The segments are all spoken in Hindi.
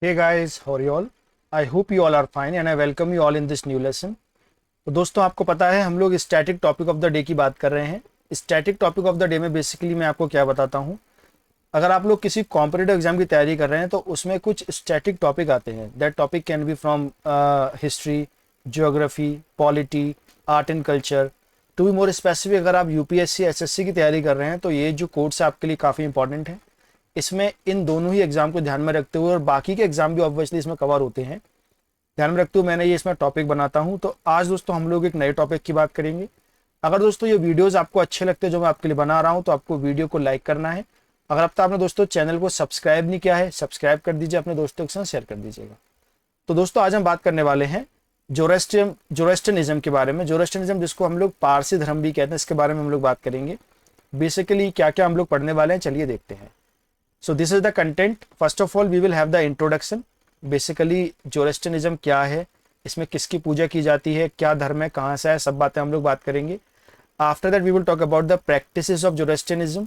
Hey guys, how are you all? I hope you all are fine and I welcome you all in this new lesson. तो दोस्तों आपको पता है हम लोग static topic of the day की बात कर रहे हैं। Static topic of the day में बेसिकली मैं आपको क्या बताता हूँ। अगर आप लोग किसी कॉम्पिटिटिव एग्जाम की तैयारी कर रहे हैं तो उसमें कुछ स्टैटिक टॉपिक आते हैं। That topic can be from history, geography, polity, art and culture. To be more specific, अगर आप यूपीएससी एसएससी की तैयारी कर रहे हैं तो ये जो कोर्स है आपके लिए काफ़ी इंपॉर्टेंट है। इसमें इन दोनों ही एग्जाम को ध्यान में रखते हुए और बाकी के एग्जाम भी ऑब्वियसली इसमें कवर होते हैं, ध्यान में रखते हुए मैंने ये इसमें टॉपिक बनाता हूँ। तो आज दोस्तों हम लोग एक नए टॉपिक की बात करेंगे। अगर दोस्तों ये वीडियोस आपको अच्छे लगते हैं जो मैं आपके लिए बना रहा हूँ तो आपको वीडियो को लाइक करना है। अगर अब तक आपने दोस्तों चैनल को सब्सक्राइब नहीं किया है, सब्सक्राइब कर दीजिए, अपने दोस्तों के साथ शेयर कर दीजिएगा। तो दोस्तों आज हम बात करने वाले हैं जोरोस्ट्रियनिज्म के बारे में। जोरोस्ट्रियनिज्म जिसको हम लोग पारसी धर्म भी कहते हैं, इसके बारे में हम लोग बात करेंगे। बेसिकली क्या क्या हम लोग पढ़ने वाले हैं, चलिए देखते हैं। So this is the content. First of all, we will have the introduction. Basically, जोरोस्ट्रियनिज्म क्या है, इसमें किसकी पूजा की जाती है, क्या धर्म है, कहाँ से है, सब बातें हम लोग बात करेंगे। After that, we will talk about the practices of Zoroastrianism,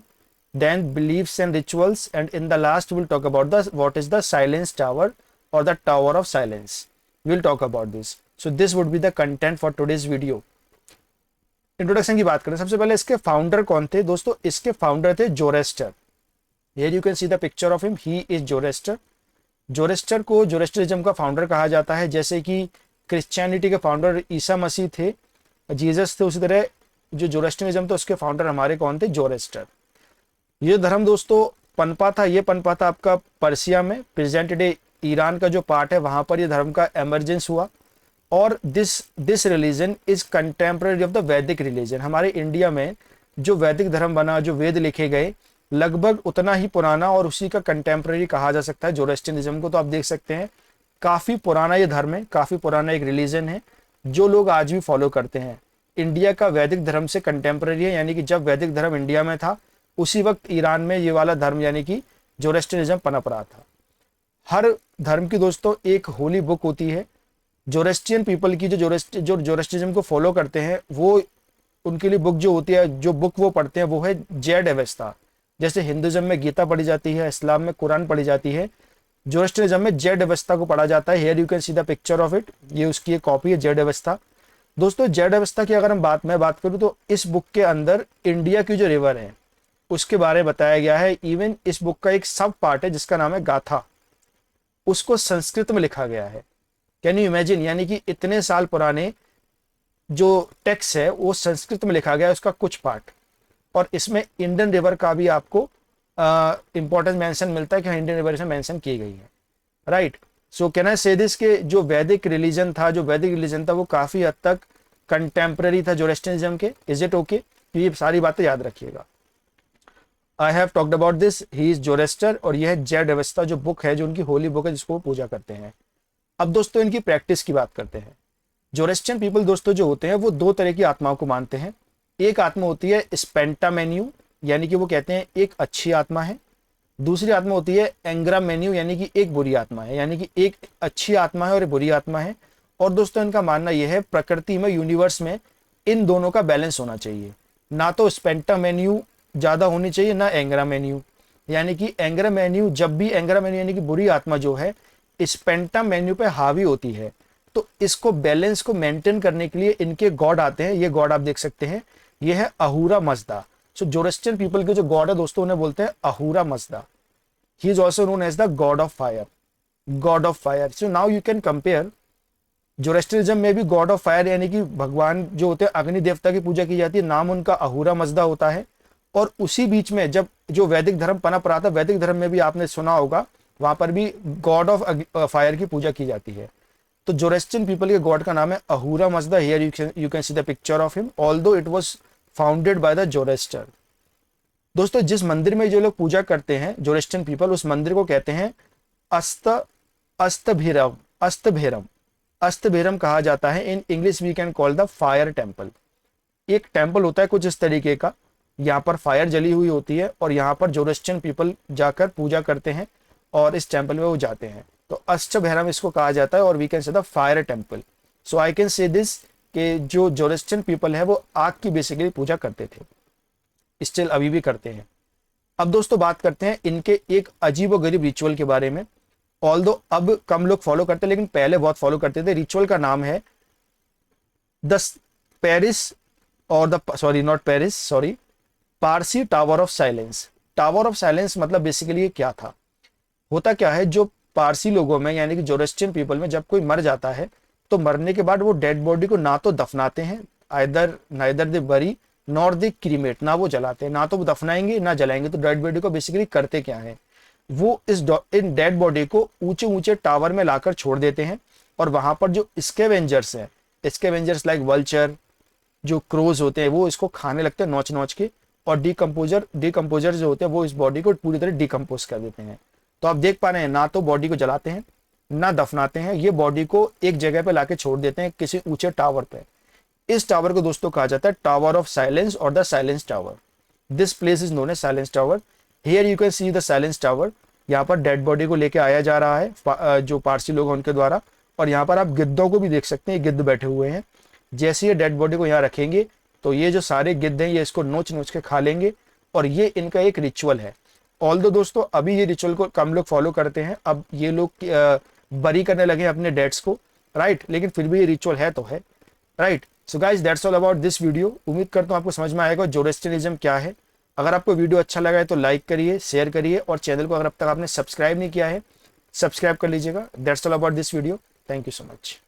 then beliefs and rituals, and in the last, we will talk about the what is the Silence Tower or the Tower of Silence. We will talk about this. So this would be the content for today's video. Introduction की बात करें, सबसे पहले इसके फाउंडर कौन थे दोस्तों। इसके फाउंडर थे जोरेस्टर। Here you can see the picture of him. He is Zoroaster. जोरेस्टर को जोरोस्ट्रियनिज्म का फाउंडर कहा जाता है। जैसे कि क्रिश्चियनिटी के फाउंडर ईसा मसीह थे, जीसस थे, उसी तरह जो जोरोस्ट्रियनिज्म था उसके फाउंडर हमारे कौन थे, जोरेस्टर। ये धर्म दोस्तों पनपा था, ये पनपा था आपका पर्सिया में, प्रेजेंट डे ईरान का जो पार्ट है वहां पर ये धर्म का एमरजेंस हुआ। और this religion is contemporary of the वैदिक रिलीजन। हमारे इंडिया में जो वैदिक धर्म बना, जो वेद लिखे गए, लगभग उतना ही पुराना और उसी का कंटेम्प्रेरी कहा जा सकता है जोरोस्ट्रियनिज्म को। तो आप देख सकते हैं काफी पुराना ये धर्म है, काफी पुराना एक रिलीजन है जो लोग आज भी फॉलो करते हैं। इंडिया का वैदिक धर्म से कंटेम्प्रेरी है, यानी कि जब वैदिक धर्म इंडिया में था उसी वक्त ईरान में ये वाला धर्म यानी कि जोरोस्ट्रियनिज्म पनप रहा था। हर धर्म की दोस्तों एक होली बुक होती है। जोरोस्ट्रियन पीपल की जो जोरोस्ट्रियनिज्म को फॉलो करते हैं वो उनके लिए बुक जो होती है, जो बुक वो पढ़ते हैं वो है जैड अवेस्ता। जैसे हिंदुइज्म में गीता पढ़ी जाती है, इस्लाम में कुरान पढ़ी जाती है, जोरोस्ट्रियनिज्म में जैड अवस्था को पढ़ा जाता है। Here you can see the picture of it. ये उसकी एक कॉपी है, जैड अवस्था। दोस्तों जैड अवस्था की अगर मैं बात करूं तो इस बुक के अंदर इंडिया की जो रिवर है उसके बारे में बताया गया है। इवन इस बुक का एक सब पार्ट है जिसका नाम है गाथा, उसको संस्कृत में लिखा गया है। कैन यू इमेजिन, यानी कि इतने साल पुराने जो टेक्स्ट है वो संस्कृत में लिखा गया है, उसका कुछ पार्ट। और इसमें इंडियन रिवर का भी आपको इंपॉर्टेंस मेंशन मिलता है कि इंडियन रिवर इसमें मेंशन की गई है, राइट। सो कैन आई से दिस के जो वैदिक रिलीजन था वो काफी हद तक कंटेम्प्रेरी था जोरोस्ट्रियनिज्म के। Is it okay? ये सारी बातें याद रखिएगा। I have talked about this, he is Zoroaster. और यह है जैड अवस्था जो बुक है, जो उनकी होली बुक है जिसको वो पूजा करते हैं। अब दोस्तों इनकी प्रैक्टिस की बात करते हैं। जोरोस्ट्रियन पीपल दोस्तों जो होते हैं वो दो तरह की आत्माओं को मानते हैं। एक आत्मा होती है स्पेंटामेन्यू, यानी कि वो कहते हैं एक अच्छी आत्मा है। दूसरी आत्मा होती है एंग्रामेन्यू, यानी कि एक बुरी आत्मा है, यानी कि एक अच्छी आत्मा है और एक बुरी आत्मा है। और दोस्तों इनका मानना यह है प्रकृति में, यूनिवर्स में इन दोनों का बैलेंस होना चाहिए। ना तो स्पेंटामेन्यू ज्यादा होनी चाहिए, ना एंग्रामेन्यू। यानी कि एंग्रामेन्यू, जब भी एंग्रामेन्यू यानी कि बुरी आत्मा जो है स्पेंटामेन्यू पे हावी होती है तो इसको बैलेंस को मेंटेन करने के लिए इनके गॉड आते हैं। ये गॉड आप देख सकते हैं, ये है अहूरा मजदा। सो जोरोस्ट्रियन पीपल के जो गॉड है दोस्तों उन्हें बोलते हैं Ahura Mazda. He is also known as the god of fire, god of fire. So now you can compare, Zoroastrianism में भी गॉड ऑफ फायर यानी कि भगवान जो होते हैं अग्नि देवता की पूजा की जाती है, नाम उनका अहूरा मजदा होता है। और उसी बीच में जब जो वैदिक धर्म पनप रहा था, वैदिक धर्म में भी आपने सुना होगा वहां पर भी गॉड ऑफ फायर की पूजा की जाती है। तो जोरोस्ट्रियन पीपल के गॉड का नाम है Ahura Mazda. Here you can see the picture of him, although it was founded by the Zoroaster. दोस्तों जिस मंदिर में जो लोग पूजा करते हैं जोरोस्ट्रियन पीपल, उस मंदिर को कहते हैं अस्तभैरम। अस्तभैरम कहा जाता है। In English we can call the fire temple. एक टेम्पल होता है कुछ इस तरीके का, यहाँ पर फायर जली हुई होती है और यहाँ पर जोरोस्ट्रियन पीपल जाकर पूजा करते हैं और इस टेम्पल में वो जाते हैं। तो अष्टभैरम इसको कहा जाता है और we can say the fire temple. So I can say this कि जो जोरोस्ट्रियन पीपल है वो आग की बेसिकली पूजा करते थे, स्टिल अभी भी करते हैं। अब दोस्तों बात करते हैं इनके एक अजीब व गरीब रिचुअल के बारे में। ऑल्दो अब कम लोग फॉलो करते हैं, लेकिन पहले बहुत फॉलो करते थे। रिचुअल का नाम है द पेरिस और the sorry not Paris sorry Parsi tower of silence. Tower of silence मतलब बेसिकली ये क्या था, होता क्या है, जो पारसी लोगों में यानी कि जोरेस्ट्रियन पीपल में जब कोई मर जाता है तो मरने के बाद वो डेड बॉडी को ना तो दफनाते हैं, आइदर नाइदर दे बरी नॉर दे क्रीमेट, ना वो जलाते हैं, ना तो वो दफनाएंगे ना जलाएंगे। तो डेड बॉडी को बेसिकली करते क्या है, वो इन डेड बॉडी को ऊंचे ऊंचे टावर में लाकर छोड़ देते हैं और वहां पर जो स्कैवेंजर्स हैं, स्कैवेंजर्स लाइक वल्चर, जो क्रोज होते हैं, वो इसको खाने लगते हैं नोच नोच के, और डिकम्पोजर जो होते हैं वो इस बॉडी को पूरी तरह डिकम्पोज कर देते हैं। तो आप देख पा रहे हैं, ना तो बॉडी को जलाते हैं ना दफनाते हैं, ये बॉडी को एक जगह पे लाके छोड़ देते हैं किसी ऊंचे टावर पे। इस टावर को दोस्तों कहा जाता है टावर ऑफ साइलेंस और the silence tower. This place is known as silence tower. Here you can see the silence tower. यहाँ पर डेड बॉडी को लेके आया जा रहा है जो पारसी लोग हैं उनके द्वारा, और यहाँ पर आप गिद्धों को भी देख सकते हैं, गिद्ध बैठे हुए हैं। जैसे ये डेड बॉडी को यहाँ रखेंगे तो ये जो सारे गिद्ध हैं ये इसको नोच नोच के खा लेंगे, और ये इनका एक रिचुअल है। ऑल्दो दोस्तों अभी ये रिचुअल को कम लोग फॉलो करते हैं, अब ये लोग बरी करने लगे अपने डेड्स को, राइट, लेकिन फिर भी ये रिचुअल है तो है, right. So guys that's all about this video. उम्मीद करता हूँ आपको समझ में आएगा जोरोस्ट्रियनिज्म क्या है। अगर आपको वीडियो अच्छा लगा है तो लाइक करिए, शेयर करिए, और चैनल को अगर अब तक आपने सब्सक्राइब नहीं किया है सब्सक्राइब कर लीजिएगा। That's all about this video. Thank you so much.